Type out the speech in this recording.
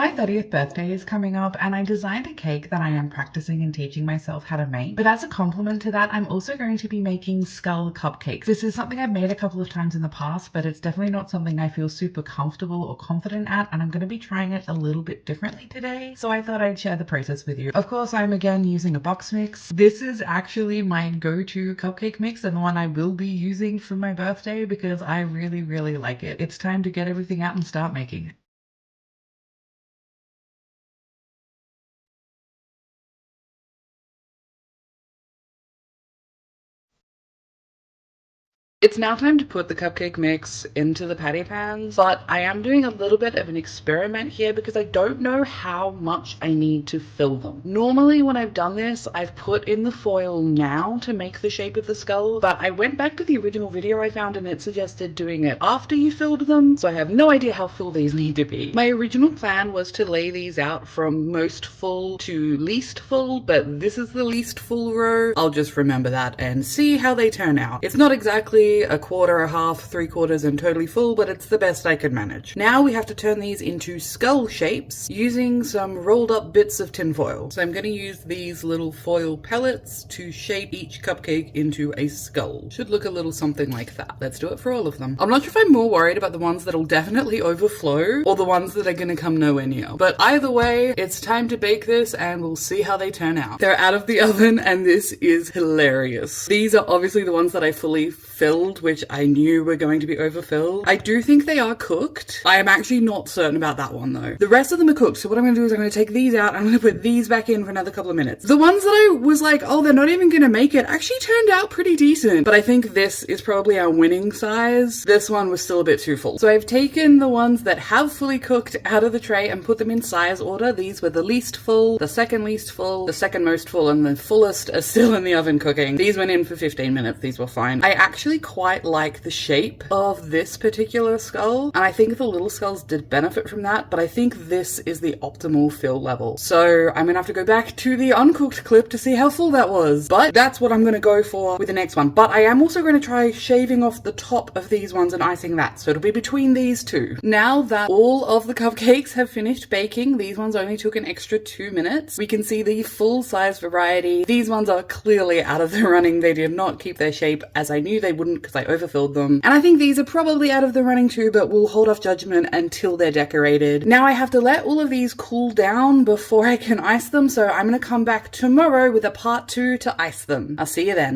My 30th birthday is coming up and I designed a cake that I am practicing and teaching myself how to make. But as a compliment to that, I'm also going to be making Skull Cupcakes. This is something I've made a couple of times in the past, but it's definitely not something I feel super comfortable or confident at, and I'm going to be trying it a little bit differently today. So I thought I'd share the process with you. Of course, I'm again using a box mix. This is actually my go-to cupcake mix and the one I will be using for my birthday because I really, really like it. It's time to get everything out and start making it. It's now time to put the cupcake mix into the patty pans, but I am doing a little bit of an experiment here because I don't know how much I need to fill them. Normally when I've done this, I've put in the foil now to make the shape of the skull, but I went back to the original video I found and it suggested doing it after you filled them, so I have no idea how full these need to be. My original plan was to lay these out from most full to least full, but this is the least full row. I'll just remember that and see how they turn out. It's not exactly a quarter, a half, 3/4 and totally full, but it's the best I could manage. Now we have to turn these into skull shapes using some rolled up bits of tinfoil. So I'm going to use these little foil pellets to shape each cupcake into a skull. Should look a little something like that. Let's do it for all of them. I'm not sure if I'm more worried about the ones that'll definitely overflow or the ones that are going to come nowhere near. But either way, it's time to bake this and we'll see how they turn out. They're out of the oven and this is hilarious. These are obviously the ones that I fully filled, which I knew were going to be overfilled. I do think they are cooked. I am actually not certain about that one though. The rest of them are cooked, so what I'm going to do is I'm going to take these out, I'm going to put these back in for another couple of minutes. The ones that I was like, oh, they're not even going to make it, actually turned out pretty decent, but I think this is probably our winning size. This one was still a bit too full. So I've taken the ones that have fully cooked out of the tray and put them in size order. These were the least full, the second least full, the second most full, and the fullest are still in the oven cooking. These went in for 15 minutes. These were fine. I actually quite like the shape of this particular skull, and I think the little skulls did benefit from that, but I think this is the optimal fill level. So I'm gonna have to go back to the uncooked clip to see how full that was, but that's what I'm gonna go for with the next one. But I am also going to try shaving off the top of these ones and icing that, so it'll be between these two. Now that all of the cupcakes have finished baking, these ones only took an extra 2 minutes. We can see the full size variety. These ones are clearly out of the running. They did not keep their shape, as I knew they wouldn't because I overfilled them. And I think these are probably out of the running too, but we'll hold off judgment until they're decorated. Now I have to let all of these cool down before I can ice them, so I'm gonna come back tomorrow with a part 2 to ice them. I'll see you then.